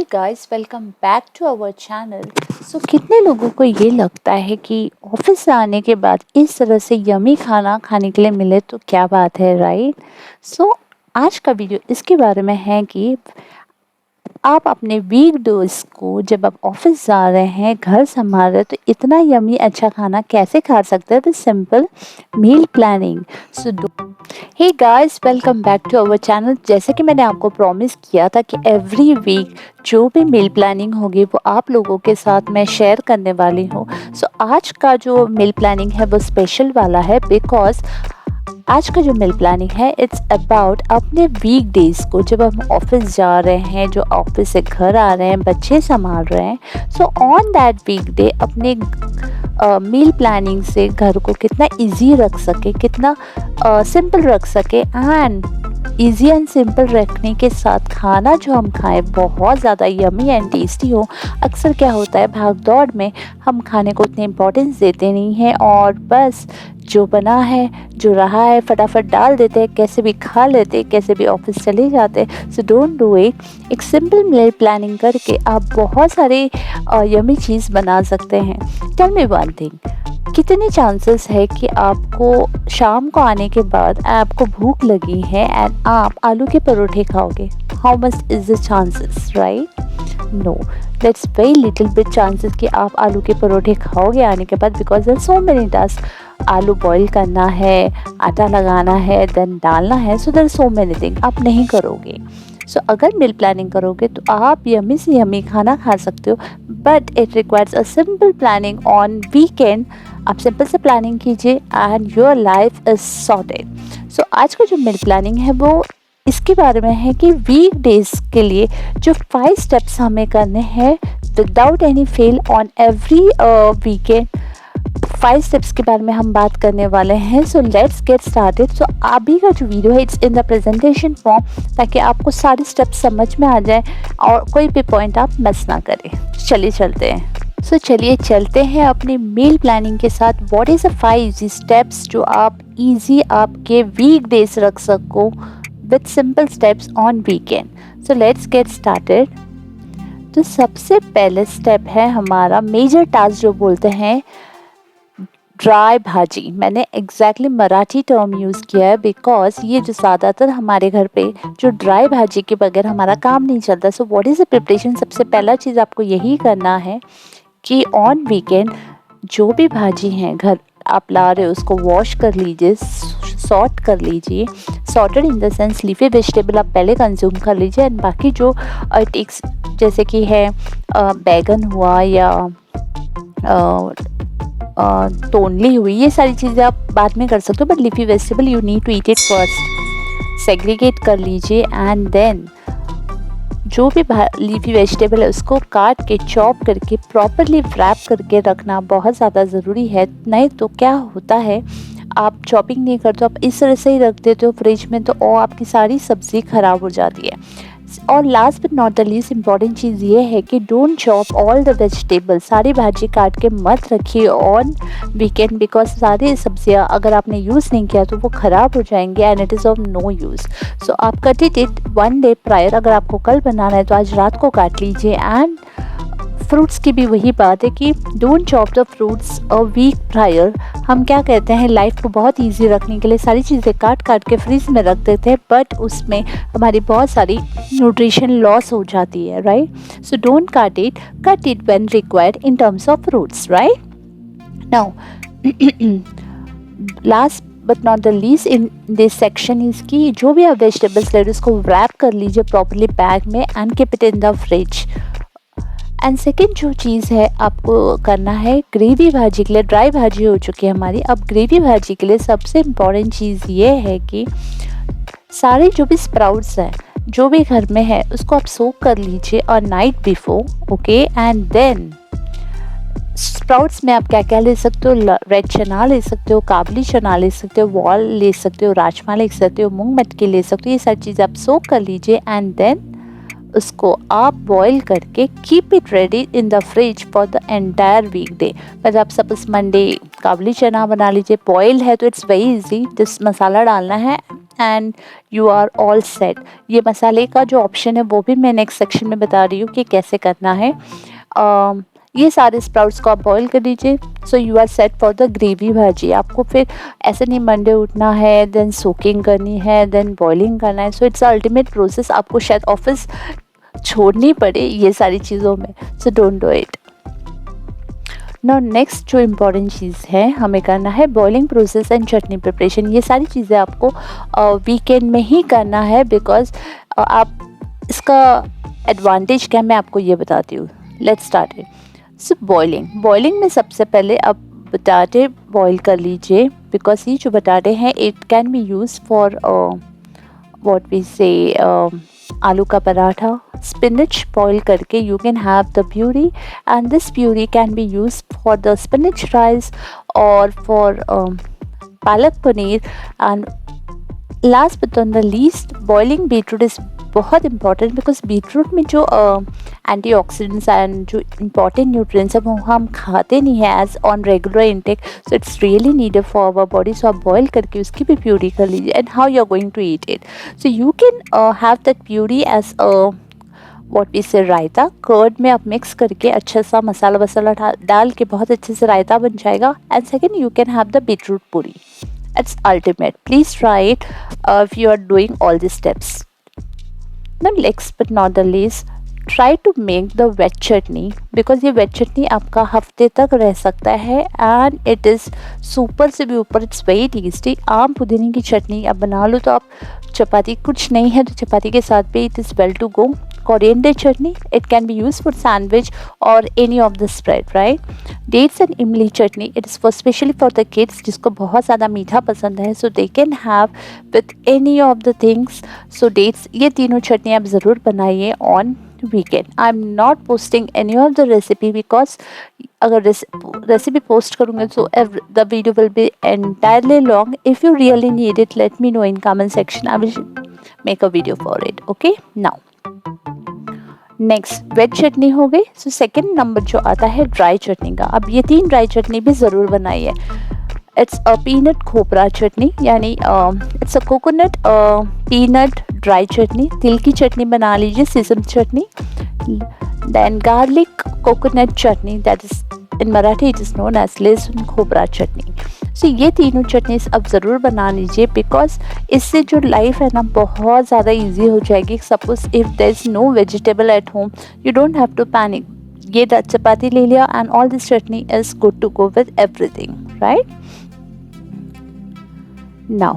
Guys, welcome back to our channel. So कितने लोगों को ये लगता है कि ऑफिस से आने के बाद इस तरह से यमी खाना खाने के लिए मिले तो क्या बात है, राइट? सो आज का वीडियो इसके बारे में है कि आप अपने वीक डेज को जब आप ऑफिस जा रहे हैं, घर संभाल रहे हैं, तो इतना यमी अच्छा खाना कैसे खा सकते हैं with simple meal planning. So hey guys, welcome back to our channel. जैसे कि मैंने आपको प्रॉमिस किया था कि एवरी वीक जो भी मील प्लानिंग होगी वो आप लोगों के साथ मैं शेयर करने वाली हूँ। सो आज का जो मील प्लानिंग है वो स्पेशल वाला है, बिकॉज आज का जो मील प्लानिंग है इट्स अबाउट अपने वीक डेज को जब हम ऑफिस जा रहे हैं, जो ऑफिस से घर आ रहे हैं, बच्चे संभाल रहे हैं। So on that week day अपने मील प्लानिंग से घर को कितना इजी रख सके, कितना सिंपल रख सके, एंड इजी एंड सिंपल रखने के साथ खाना जो हम खाएं बहुत ज़्यादा यमी एंड टेस्टी हो। अक्सर क्या होता है, भाग दौड़ में हम खाने को उतने इम्पोर्टेंस देते नहीं हैं और बस जो बना है, जो रहा है, फटाफट डाल देते हैं, कैसे भी खा लेते हैं, कैसे भी ऑफिस चले जाते हैं। So don't do it. एक सिंपल मील प्लानिंग करके आप बहुत सारे यमी चीज़ बना सकते हैं। टेल मी वन थिंग, कितने चांसेस है कि आपको शाम को आने के बाद आपको भूख लगी है एंड आप आलू के परोठे खाओगे? How much is the chances, right? No, that's very little bit chances कि आप आलू के परोठे खाओगे आने के बाद, because there so many task. आलू बॉईल करना है, आटा लगाना है, देन डालना है, so there so many thing आप नहीं करोगे। सो अगर मील प्लानिंग करोगे तो आप यमी से यमी खाना खा सकते हो, but it requires a simple planning on weekend. आप सिंपल से प्लानिंग कीजिए and your life is sorted. So आज का जो मील प्लानिंग है वो इसके बारे में है कि वीक डेज के लिए जो 5 स्टेप्स हमें करने हैं without any fail on every weekend. 5 steps के बारे में हम बात करने वाले हैं। So let's get started. So अभी का जो वीडियो है it's in the presentation form, ताकि आपको सारे स्टेप्स समझ में आ जाए और कोई भी पॉइंट आप मिस ना करें। चलिए चलते हैं। चलिए चलते हैं अपनी मील प्लानिंग के साथ। What is the 5 easy steps जो आप इजी आपके वीक डेज रख सको with simple steps on weekend. So let's get started. तो सबसे पहले स्टेप है हमारा मेजर टास्क जो बोलते हैं ड्राई भाजी। मैंने एग्जैक्टली मराठी टर्म यूज़ किया है, बिकॉज ये जो ज़्यादातर हमारे घर पे जो ड्राई भाजी के बगैर हमारा काम नहीं चलता। So what is the preparation? सबसे पहला चीज़ आपको यही करना है कि ऑन वीकेंड जो भी भाजी हैं घर आप ला रहे हो उसको वॉश कर लीजिए, सॉर्ट कर लीजिए। Sorted in the sense leafy vegetable आप पहले कंज्यूम कर लीजिए, एंड बाकी जो टेक्स जैसे कि है बैगन हुआ या तोंडली हुई, ये सारी चीज़ें आप बाद में कर सकते हो, but leafy vegetable you need to eat it first. Segregate कर लीजिए एंड देन जो भी लीफी वेजिटेबल है उसको काट के चॉप करके प्रॉपरली रैप करके रखना बहुत ज़्यादा ज़रूरी है। नहीं तो क्या होता है, आप चॉपिंग नहीं करते, आप इस तरह से ही रख देते हो फ्रिज में, तो और आपकी सारी सब्ज़ी ख़राब हो जाती है। और last but not the least important चीज़ ये है कि don't chop all the vegetable. सारी भाजी काट के मत रखिए ऑन वीकेंड, बिकॉज सारी सब्जियां अगर आपने यूज़ नहीं किया तो वो ख़राब हो जाएंगे and it is of no use. So आप कट इट 1 डे प्रायर। अगर आपको कल बनाना है तो आज रात को काट लीजिए। एंड फ्रूट्स की भी वही बात है कि don't chop the fruits a week prior. हम क्या कहते हैं, लाइफ को बहुत इजी रखने के लिए सारी चीज़ें काट काट के फ्रिज में रख देते हैं, बट उसमें हमारी बहुत सारी न्यूट्रिशन लॉस हो जाती है, right? So don't cut it when required in terms of fruits, right? Now last but not the least in this section is कि जो भी आप वेजिटेबल्स ले रहे हो उसको रैप कर लीजिए प्रॉपरली बैग में and keep it in the fridge. And second जो चीज़ है आपको करना है ग्रेवी भाजी के लिए, ड्राई भाजी हो चुकी है हमारी, अब ग्रेवी भाजी के लिए सबसे इम्पॉर्टेंट चीज़ ये है कि सारे जो भी स्प्राउट्स हैं जो भी घर में है उसको आप सोक कर लीजिए और night before, okay? And then sprouts में आप क्या क्या ले सकते हो? रेड चना ले सकते हो, काबली चना ले सकते हो, वॉल ले सकते हो, राजमा ले सकते हो, मूंग मटकी ले सकते हो। ये सारी चीज़ें आप सोक कर लीजिए एंड देन उसको आप बॉईल करके keep it ready in the fridge for the entire week day. मतलब आप सपोज मंडे काबुली चना बना लीजिए, बॉइल्ड है तो इट्स वेरी इजी, जिस मसाला डालना है and you are all set. ये मसाले का जो ऑप्शन है वो भी मैं नेक्स्ट सेक्शन में बता रही हूँ कि कैसे करना है। ये सारे स्प्राउट्स को आप बॉईल कर लीजिए। So you are set for the gravy bhaji. आपको फिर ऐसे नहीं मंडे उठना है, देन सोकिंग करनी है, देन बॉइलिंग करना है। So it's ultimate process. आपको शायद ऑफिस छोड़नी पड़े ये सारी चीज़ों में, so don't do it. Now next जो इम्पॉर्टेंट चीज़ है हमें करना है boiling process and chutney preparation. ये सारी चीज़ें आपको वीकेंड में ही करना है, बिकॉज आप इसका एडवांटेज क्या मैं आपको ये बताती हूँ। Let's start it. So boiling में सबसे पहले आप बटाटे बॉईल कर लीजिए, बिकॉज ये जो बटाटे हैं it can be use for what we say आलू का पराठा। स्पिनच बॉईल करके you can have the puree, and this puree can be use for the spinach rice और for palak paneer. And last but not the least, boiling beetroot is बहुत important, because beetroot में जो antioxidants and जो important nutrients हैं वो हम खाते नहीं हैं as on regular intake. So it's really needed for our body. So आप बॉईल करके उसकी भी प्यूरी कर लीजिए। And how you are going to eat it, so you can have that puree as what we say raita. Curd में आप mix करके अच्छा सा मसाला वसाला डाल के बहुत अच्छे से रायता बन जाएगा। And second, you can have the beetroot पूरी। It's ultimate. Please try it if you are doing all these steps. Now next but not the least, try to make the wet chutney, because ये wet chutney आपका हफ्ते तक रह सकता है and it is super से भी ऊपर, it's very tasty। आम पुदीने की चटनी आप बना लो तो आप चपाती, कुछ नहीं है तो चपाती के साथ भी it is well to go। Coriander chutney, it can be used for sandwich or any of the spread, right? Dates and imli chutney, it is for specially for the kids जिसको बहुत ज़्यादा मीठा पसंद है, so they can have with any of the things। So dates, ये तीनों चटनी आप ज़रूर बनाइए on weekend। I am not posting any of the recipe because अगर रेसिपी पोस्ट करूँगी so the video will be entirely long। If you really need it, let me know in comment section, I will make a video for it। Okay, now next veg chutney हो गई। So second number जो आता है dry चटनी का। अब ये तीन dry चटनी भी ज़रूर बनाइए। इट्स अ पीनट खोपरा चटनी, यानी it's a coconut peanut dry chutney. तिल की चटनी बना लीजिए, sesame chutney. Then garlic coconut chutney, that is in Marathi it is known as lahsun khopra चटनी। सो ये तीनों चटनीज अब ज़रूर बना लीजिए, बिकॉज इससे जो लाइफ है ना बहुत ज़्यादा इजी हो जाएगी। Suppose if there is no vegetable at home, you don't have to panic. ये चपाती ले लिया and all this chutney is good to go with everything, right. Now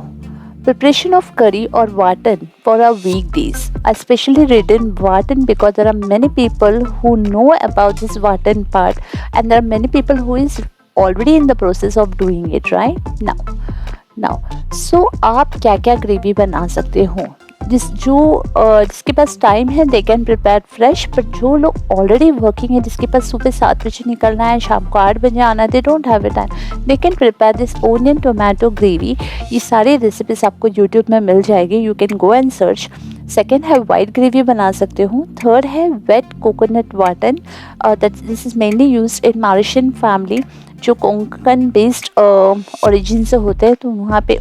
preparation of curry or watan for our weekdays। I specially written watan because there are many people who know about this watan part, and there are many people who is already in the process of doing it, right now। So आप क्या क्या gravy बना सकते हो। जिसके पास time है दे can prepare fresh, but जो लोग ऑलरेडी वर्किंग है, जिसके पास सुबह 7 बजे निकलना है, शाम को 8 बजे आना है, they don't have a time, they can prepare this onion tomato gravy. ये सारी रेसिपीज आपको यूट्यूब में मिल जाएगी, you can go and search. Second है वाइट ग्रेवी बना सकते हो। थर्ड है wet coconut vatan, this is mainly use in Mauritian family, जो कोंकण बेस्ड ओरिजिन से होते हैं, तो वहाँ पे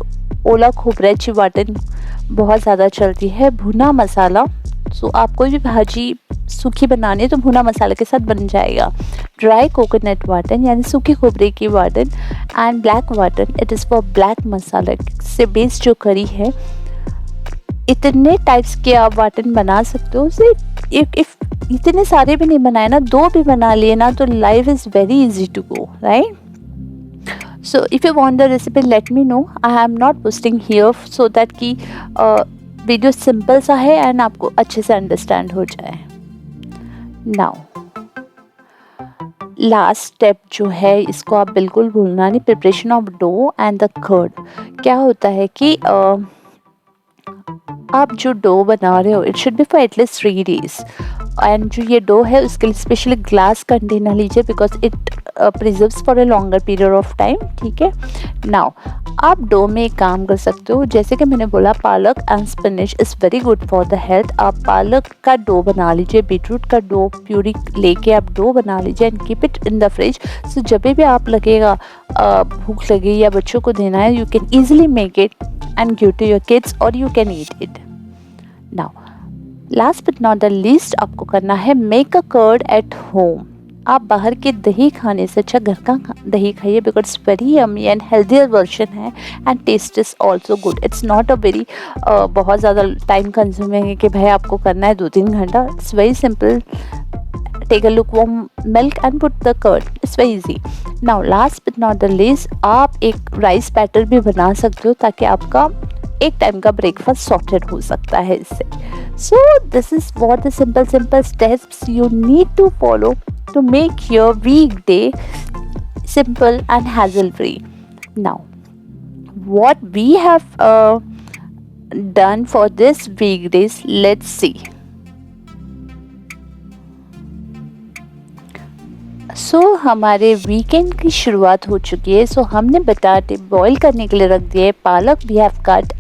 ओला खोपरेची वाटन बहुत ज़्यादा चलती है। भुना मसाला, सो आप कोई भी भाजी सूखी बनानी है तो भुना मसाले के साथ बन जाएगा। ड्राई कोकोनट वाटन, यानी सूखी खोपरे की वाटन। And black vatan, it is for black masala से बेस्ड जो करी है। इतने टाइप्स के आप वाटन बना सकते हो। उसे इफ इतने सारे भी नहीं बनाए ना, 2 भी बना लिए ना, तो life is very easy to go, right. So if you want the recipe, let me know। I am not posting here so that कि वीडियो सिंपल सा है एंड आपको अच्छे से अंडरस्टैंड हो जाए। नाउ लास्ट स्टेप जो है, इसको आप बिल्कुल भूलना नहीं, preparation of dough and the curd. क्या होता है कि आप जो डो बना रहे हो, it should be for at least 3 days। And जो ये डो है उसके लिए स्पेशली ग्लास कंटेनर लीजिए, because it preserves for a longer period of time, ठीक है। नाउ आप डो में एक काम कर सकते हो, जैसे कि मैंने बोला पालक and spinach is very good for the health. आप पालक का डो बना लीजिए, बीटरूट का डो प्यूरी लेके आप डो बना लीजिए and keep it in the fridge. So जब भी आप लगेगा भूख लगी या बच्चों को देना है, you can easily make it and give to your kids और you can eat it. Now last but not the least आपको करना है make a curd at home. आप बाहर के दही खाने से अच्छा घर का दही खाइए, because it's very yummy and healthier version है and taste is also good. It's not a very बहुत ज़्यादा टाइम कंज्यूमिंग है कि भाई आपको करना है 2-3 घंटा। It's very simple. Take a lukewarm milk and put the curd, it's very easy. Now last but not the least आप एक राइस बैटर भी बना सकते हो, ताकि आपका एक टाइम का ब्रेकफास्ट सॉर्टेड हो सकता है इससे। So this is what the simple steps you need to follow to make your weekday simple and hassle free. Now what we have done for this weekdays, let's see. हमारे weekend की शुरुआत हो चुकी है। हमने बटाटे बॉईल करने के लिए रख दिए, palak we have cut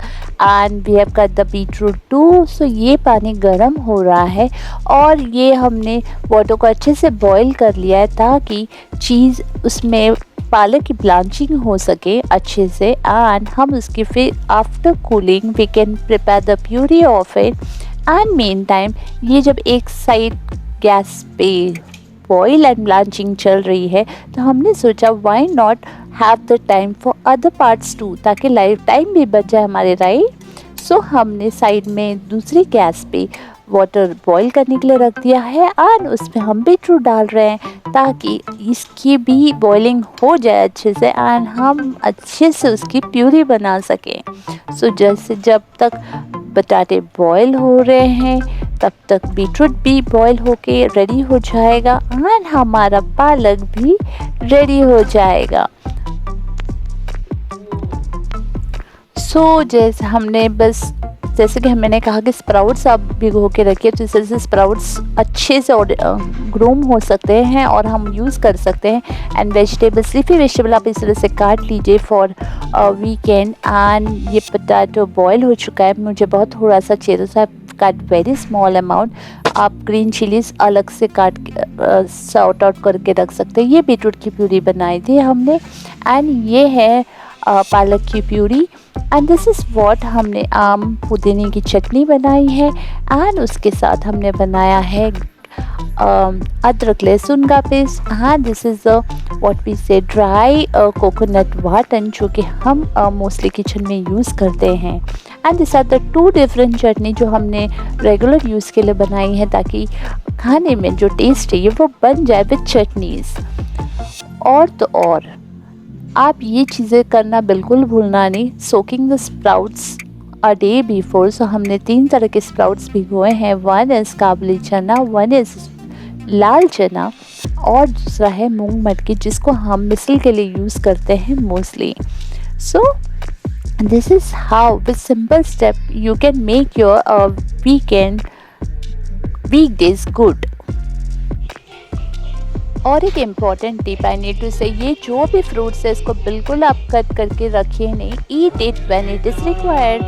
and we have cut the beetroot too. ये पानी गर्म हो रहा है और ये हमने वाटर को अच्छे से बॉईल कर लिया है, ताकि चीज़ उसमें पालक की ब्लांचिंग हो सके अच्छे से। एंड हम उसकी फिर after cooling we can prepare the puree of it. And meantime ये जब एक साइड गैस पे बॉयल एंड ब्लांचिंग चल रही है, तो हमने सोचा why not have the time for other parts too, ताकि लाइफ टाइम भी बच जाए हमारे, राइट। हमने साइड में दूसरी गैस पे वाटर बॉईल करने के लिए रख दिया है और उसमें हम बीटरूट डाल रहे हैं, ताकि इसकी भी बॉइलिंग हो जाए अच्छे से एंड हम अच्छे से उसकी प्यूरी बना सकें। जैसे जब तक बटाटे बॉईल हो रहे हैं, तब तक बीटरूट भी बॉईल होके रेडी हो जाएगा एंड हमारा पालक भी रेडी हो जाएगा। जैसे हमने जैसे कि मैंने कहा कि स्प्राउट्स आप भिगो के रखिए, तो इस तरह से स्प्राउट्स अच्छे से ग्रूम हो सकते हैं और हम यूज़ कर सकते हैं। एंड वेजिटेबल्स, लीफी वेजिटेबल आप इस तरह से काट लीजिए फॉर वीकेंड। एंड ये पोटैटो बॉयल हो चुका है, मुझे बहुत थोड़ा सा चाहिए, तो काट वेरी स्मॉल अमाउंट। आप ग्रीन चिलीज अलग से काट सॉर्ट आउट करके रख सकते हैं। ये बीटरूट की प्यूरी बनाई थी हमने एंड ये है पालक की puree. And this is what हमने आम पुदीने की चटनी बनाई है एंड उसके साथ हमने बनाया है अदरक लहसुन का पेस्ट। हाँ, this is what we say dry coconut water, जो कि हम मोस्टली किचन में यूज़ करते हैं। And this are the 2 different chutney जो हमने रेगुलर यूज़ के लिए बनाई है, ताकि खाने में जो टेस्ट है वो बन जाए विद चटनीज़। और तो और आप ये चीज़ें करना बिल्कुल भूलना नहीं, soaking the sprouts a day before. हमने 3 तरह के स्प्राउट्स भिगोए हैं, 1 इज़ काबुली चना, 1 इज़ लाल चना और दूसरा है मूंग मटकी, जिसको हम मिसल के लिए यूज़ करते हैं mostly. This is how with simple step you can make your weekdays good. और एक important tip I need to say, ये जो भी फ्रूट्स है इसको बिल्कुल आप कट करके रखिए नहीं, eat it when it is required.